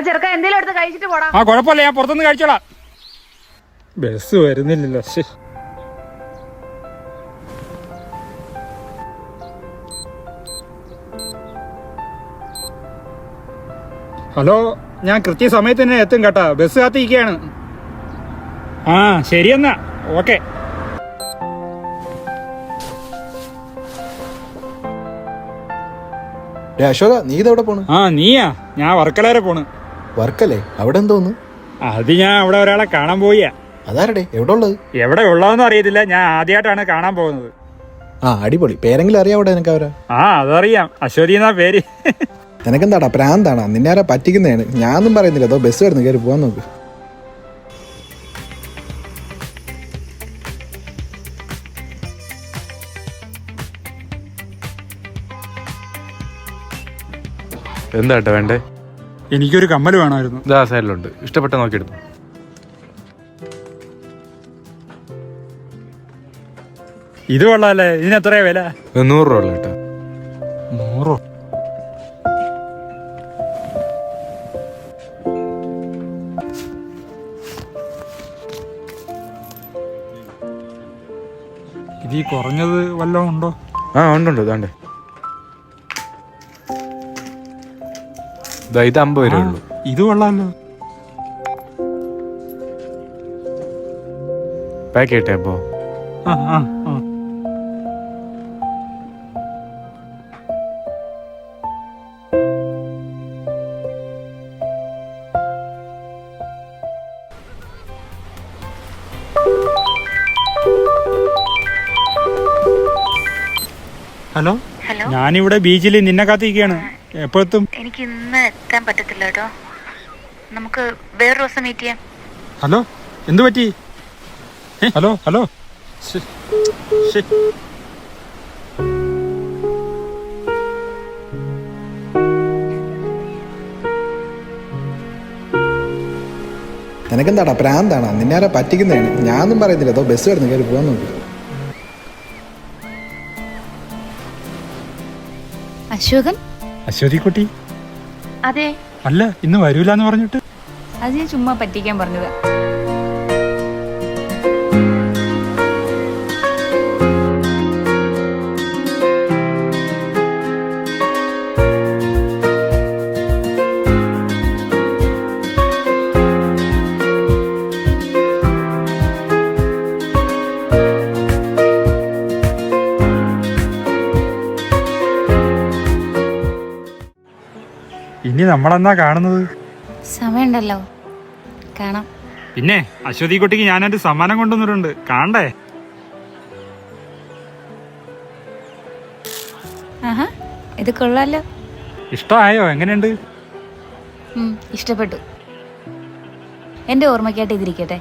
ചെറുക്ക എന്തേലും എടുത്ത് കഴിച്ചിട്ട് പോടാ. ആ കുഴപ്പമില്ല, ഞാൻ പുറത്തുനിന്ന് കഴിച്ചോളാം. ബസ് വരുന്നില്ലല്ലോ. ഹലോ, ഞാൻ കൃത്യസമയത്ത് തന്നെ എത്തും കേട്ടാ. ബസ് കാത്തിരിക്കുകയാണ്. ആ ശരിയെന്നാ, ഓക്കെ. അശോക, നീ ഇതെവിടെ പോണ്? ആ നീയാ? ഞാൻ വർക്കല വരെ പോണ്. വർക്കല്ലേ? അവിടെ എന്തോന്ന്? അത് ഞാൻ അവിടെ ഒരാളെ കാണാൻ പോയിയാ. അതാരടെ? എവിടെ ഉള്ളത്? എവിടെ ഉള്ളതെന്ന് അറിയത്തില്ല, ഞാൻ ആദ്യമായിട്ടാണ് കാണാൻ പോകുന്നത്. ആ അടിപൊളി. പേരെങ്കിലും അറിയാം അവിടെ നിനക്ക്? അവരാ? ആ അതറിയാം, അശ്വതി എന്നാ പേര്. നിനക്കെന്താടാ പ്രാന്താണോ? നിന്നെ ആരാ പറ്റിക്കുന്നതാണ്? ഞാനൊന്നും പറയുന്നില്ല. അതോ ബസ് വരുന്നു, കയറി പോകാൻ നോക്ക്. എന്താ വേണ്ടേ? എനിക്കൊരു കമ്മൽ വേണമായിരുന്നു. ഇതാ സൈഡിലുണ്ട്, ഇഷ്ടപ്പെട്ട നോക്കിയെടുത്തു. ഇത് കൊള്ളാല്ലേ? ഇതിന് എത്രയാ വില? 100 രൂപ ഉള്ളു കേട്ടോ. 100? ഇത് കുറഞ്ഞത് വല്ലതും ഉണ്ടോ? ആ ഉണ്ട്, ഇതാണ്ട്. ഇത് 50 രൂപ ഉള്ളു. ഇത് കൊള്ളാമല്ലോ. പാക്ക് ചെയ്യട്ടെ അപ്പോ? ആ ആ ആ ഹലോ, ഞാനിവിടെ ബീച്ചിൽ നിന്നെ കാത്തിരിക്കുകയാണ്. എപ്പോ എത്തും? എനിക്ക് ഇന്ന് എത്താൻ പറ്റത്തില്ല കേട്ടോ. നമുക്ക് വേറൊരു ദിവസം മീറ്റ് ചെയ്യാം. ഹലോ, എന്തു പറ്റി? Hello hello. നിനക്കെന്താടാ പ്രാന്താണോ? നിന്നെ ആരാ പറ്റിക്കുന്നതാണ്? ഞാനൊന്നും പറയുന്നില്ല. അതോ ബസ് വരുന്നു, കയറി പോകാൻ നോക്ക്. അശോകൻ? അശ്വതി കുട്ടി? അതെ. അല്ല, ഇന്ന് വരൂലെന്ന് പറഞ്ഞിട്ട്. അത് ഞാൻ ചുമ്മാ പറ്റിക്കാൻ പറഞ്ഞത്. ഇനി നമ്മളെന്നാ കാണുന്നത്? സമയമുണ്ടല്ലോ, കാണാം. പിന്നെ അശ്വതി കുട്ടിക്ക് ഞാൻ എന്റെ സമ്മാനം കൊണ്ടുവന്നിട്ടുണ്ട്, കാണണ്ടേ? ആഹാ, ഇത് കൊള്ളാലോ. ഇഷ്ടമായോ? എങ്ങനെയുണ്ട്? ഇഷ്ടപ്പെട്ടു. എന്റെ ഓർമ്മയ്ക്കായിട്ട് ഇതിരിക്കട്ടെ.